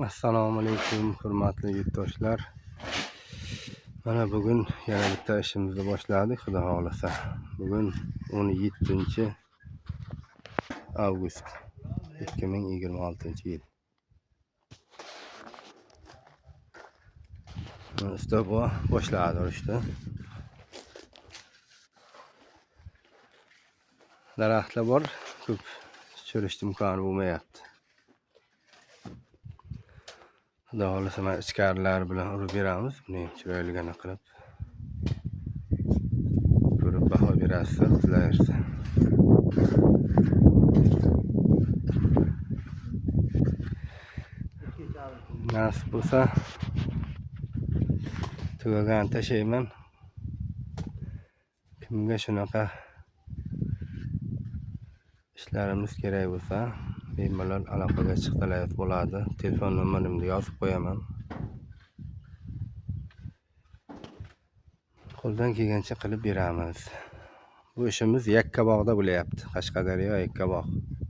Assalomu alaykum hurmatli yurtdoshlar. Mana bugun yana bitta ishimizni boshladik, xudo xolasa. Bugun 17 avgust 2026-yil. Usta boshladi urishdi. Daraxtlar bor, ko'p chirishdi imkoni bo'lmayapti. Xudo xolasa mana ichkarilar bilan urib beramiz. Buni chiroyligina qilib ko'rib baho berasiz, qilaversa. Nasib bo'lsa tugagan tashlayman. Kimga shunaqa ishlarimiz kerak bo'lsa, bemalol aloqaga chiqsalar bo'ladi. Telefon nomerimni yozib qo'yaman. Qo'ldan kelgancha qilib beramiz. Bu ishimiz Yakkabog'da bo'lyapti. Qashqadaryo Yakkabog'.